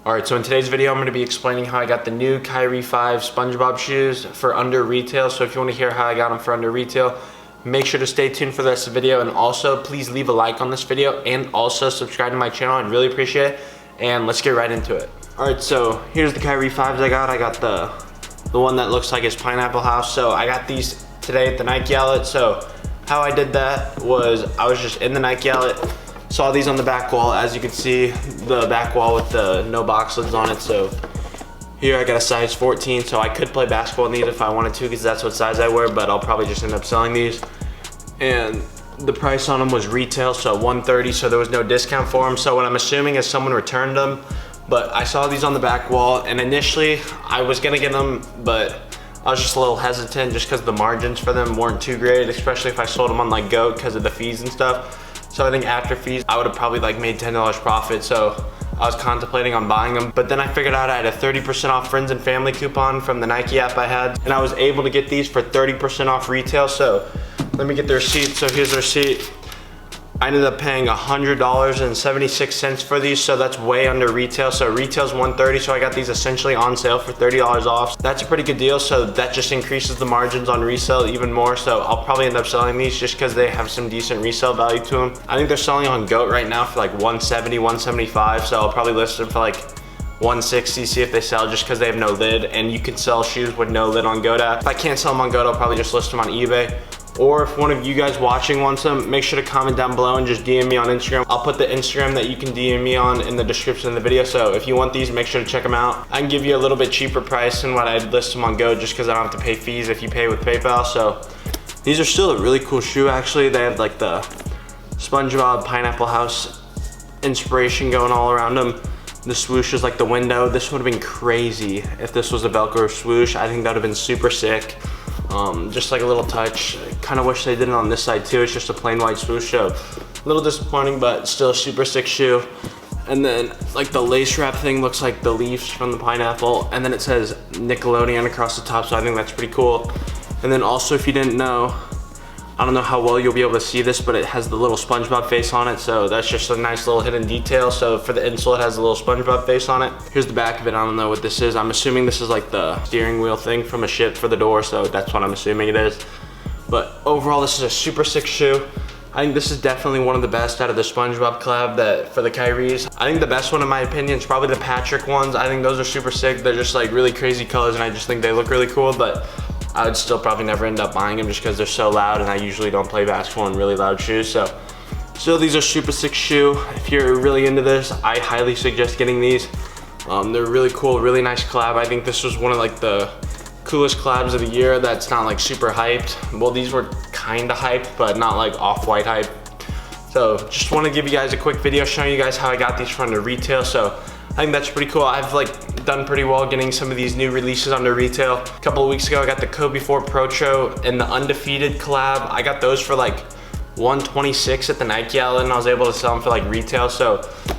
Alright, so in today's video, I'm going to be explaining how I got the new Kyrie 5 Spongebob shoes for under retail. So if you want to hear how I got them for under retail, make sure to stay tuned for the rest of the video. And also, please leave a like on this video and also subscribe to my channel. I'd really appreciate it. And let's get right into it. Alright, so here's the Kyrie 5s I got. I got the one that looks like it's Pineapple House. So I got these today at the Nike outlet. So how I did that was I was just in the Nike outlet, saw these on the back wall. As you can see, the back wall with the no box lids on it. So here I got a size 14, so I could play basketball in these if I wanted to, because that's what size I wear, but I'll probably just end up selling these. And the price on them was retail, so $130, so there was no discount for them. So what I'm assuming is someone returned them, but I saw these on the back wall, and initially I was gonna get them, but I was just a little hesitant just because the margins for them weren't too great, especially if I sold them on like GOAT because of the fees and stuff. So I think after fees, I would have probably like made $10 profit. So I was contemplating on buying them, but then I figured out I had a 30% off friends and family coupon from the Nike app I had, and I was able to get these for 30% off retail. So let me get the receipt. So here's the receipt. I ended up paying $100.76 for these, so that's way under retail. So retail's $130, so I got these essentially on sale for $30 off. That's a pretty good deal, so that just increases the margins on resale even more. So I'll probably end up selling these just because they have some decent resale value to them. I think they're selling on GOAT right now for like $170, $175, so I'll probably list them for like $160, see if they sell, just because they have no lid, and you can sell shoes with no lid on GOAT app. If I can't sell them on GOAT, I'll probably just list them on eBay. Or if one of you guys watching wants them, make sure to comment down below and just DM me on Instagram. I'll put the Instagram that you can DM me on in the description of the video. So if you want these, make sure to check them out. I can give you a little bit cheaper price than what I'd list them on GOAT, just because I don't have to pay fees if you pay with PayPal. So these are still a really cool shoe actually. They have like the Spongebob Pineapple House inspiration going all around them. The swoosh is like the window. This would have been crazy if this was a Velcro swoosh. I think that would have been super sick. Just like a little touch. Kind of wish they did it on this side too. It's just a plain white swoosh, so a little disappointing, but still a super sick shoe. And then like the lace wrap thing looks like the leaves from the pineapple, and then it says Nickelodeon across the top, so I think that's pretty cool. And then also, if you didn't know, I don't know how well you'll be able to see this, but it has the little SpongeBob face on it, so that's just a nice little hidden detail. So for the insole, it has a little SpongeBob face on it. Here's the back of it. I don't know what this is. I'm assuming this is like the steering wheel thing from a ship for the door, so that's what I'm assuming it is. But overall, this is a super sick shoe. I think this is definitely one of the best out of the SpongeBob collab for the Kyries. I think the best one in my opinion is probably the Patrick ones. I think those are super sick. They're just like really crazy colors, and I just think they look really cool, but I would still probably never end up buying them just because they're so loud, and I usually don't play basketball in really loud shoes. So still, these are super sick shoe. If you're really into this, I highly suggest getting these. They're really cool, really nice collab. I think this was one of like the coolest collabs of the year that's not like super hyped. Well, these were kind of hyped, but not like off-white hype. So just want to give you guys a quick video showing you guys how I got these from the retail. So I think that's pretty cool. I've like done pretty well getting some of these new releases under retail. A couple of weeks ago, I got the Kobe 4 Procho and the Undefeated collab. I got those for like $126 at the Nike outlet, and I was able to sell them for like retail. So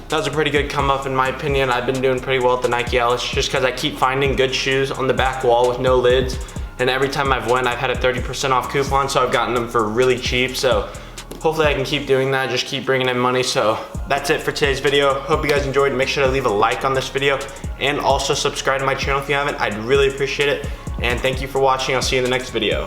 that was a pretty good come up in my opinion. I've been doing pretty well at the Nike outlets just because I keep finding good shoes on the back wall with no lids. And every time I've went, I've had a 30% off coupon, so I've gotten them for really cheap. So hopefully I can keep doing that, just keep bringing in money. So that's it for today's video. Hope you guys enjoyed. Make sure to leave a like on this video and also subscribe to my channel if you haven't. I'd really appreciate it. And thank you for watching. I'll see you in the next video.